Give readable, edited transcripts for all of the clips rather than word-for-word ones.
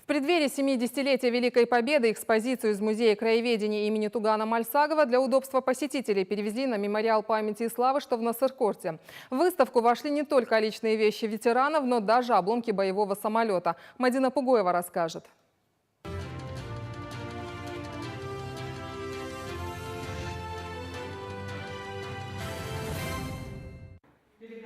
В преддверии 70-летия Великой Победы экспозицию из Музея краеведения имени Тугана Мальсагова для удобства посетителей перевезли на мемориал памяти и славы, что в Нассер-Корте. В выставку вошли не только личные вещи ветеранов, но даже обломки боевого самолета. Мадина Пугоева расскажет.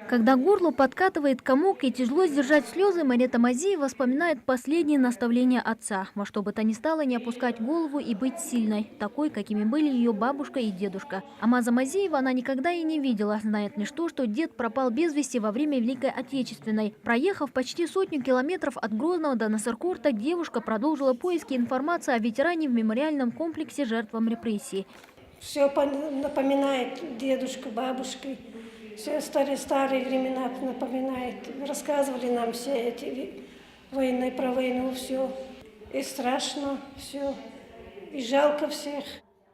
Когда к горлу подкатывает комок и тяжело сдержать слезы, Марета Мазиева вспоминает последние наставления отца. Во что бы то ни стало, не опускать голову и быть сильной, такой, какими были ее бабушка и дедушка. Амаза Мазиева она никогда и не видела. Знает лишь то, что дед пропал без вести во время Великой Отечественной. Проехав почти 100 километров от Грозного до Нассер-Корта, девушка продолжила поиски информации о ветеране в мемориальном комплексе жертвам репрессий. Все напоминает дедушка, бабушка. Все старые времена напоминает. Рассказывали нам все эти войны, про войну, все. И страшно все, и жалко всех.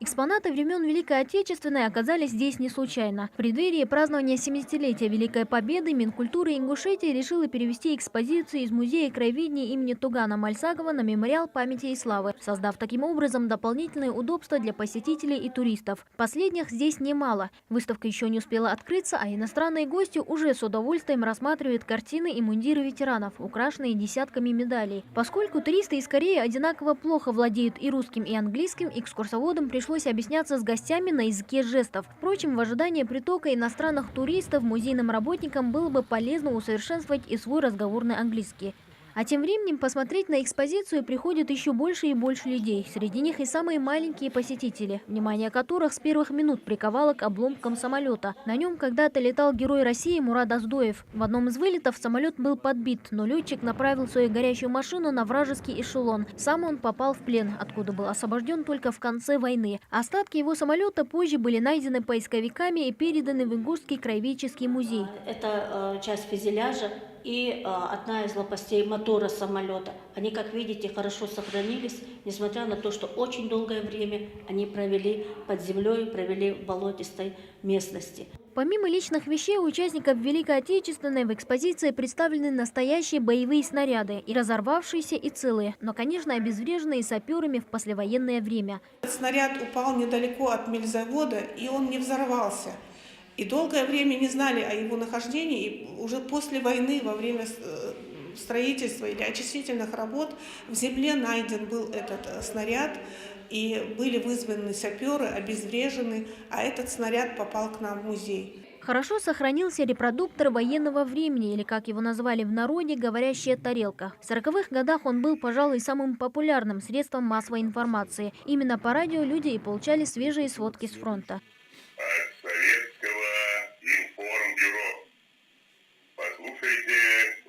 Экспонаты времен Великой Отечественной оказались здесь не случайно. В преддверии празднования 70-летия Великой Победы Минкультуры Ингушетии решила перевести экспозицию из Музея краеведения имени Тугана Мальсагова на мемориал памяти и славы, создав таким образом дополнительные удобства для посетителей и туристов. Последних здесь немало. Выставка еще не успела открыться, а иностранные гости уже с удовольствием рассматривают картины и мундиры ветеранов, украшенные десятками медалей. Поскольку туристы из Кореи одинаково плохо владеют и русским, и английским, экскурсоводам пришлось объясняться с гостями на языке жестов. Впрочем, в ожидании притока иностранных туристов музейным работникам было бы полезно усовершенствовать и свой разговорный английский. А тем временем посмотреть на экспозицию приходит еще больше и больше людей. Среди них и самые маленькие посетители, внимание которых с первых минут приковало к обломкам самолета. На нем когда-то летал герой России Мурад Оздоев. В одном из вылетов самолет был подбит, но летчик направил свою горящую машину на вражеский эшелон. Сам он попал в плен, откуда был освобожден только в конце войны. Остатки его самолета позже были найдены поисковиками и переданы в Ингушский краеведческий музей. Это часть фюзеляжа и одна из лопастей мотора самолета. Они, как видите, хорошо сохранились, несмотря на то, что очень долгое время они провели под землей, провели в болотистой местности. Помимо личных вещей у участников Великой Отечественной в экспозиции представлены настоящие боевые снаряды, и разорвавшиеся, и целые, но, конечно, обезвреженные саперами в послевоенное время. Снаряд упал недалеко от мельзавода, и он не взорвался. И долгое время не знали о его нахождении, и уже после войны, во время строительства или очистительных работ, в земле найден был этот снаряд, и были вызваны саперы, обезврежены, а этот снаряд попал к нам в музей. Хорошо сохранился репродуктор военного времени, или, как его назвали в народе, говорящая тарелка. В 40-х годах он был, пожалуй, самым популярным средством массовой информации. Именно по радио люди и получали свежие сводки с фронта. От Советского информбюро. Послушайте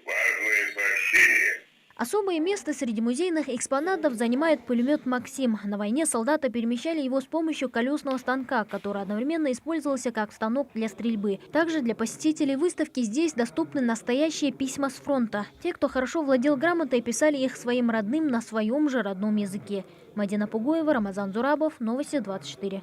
важные сообщения. Особое место среди музейных экспонатов занимает пулемет «Максим». На войне солдаты перемещали его с помощью колесного станка, который одновременно использовался как станок для стрельбы. Также для посетителей выставки здесь доступны настоящие письма с фронта. Те, кто хорошо владел грамотой, писали их своим родным на своем же родном языке. Мадина Пугоева, Рамазан Зурабов, Новости 24.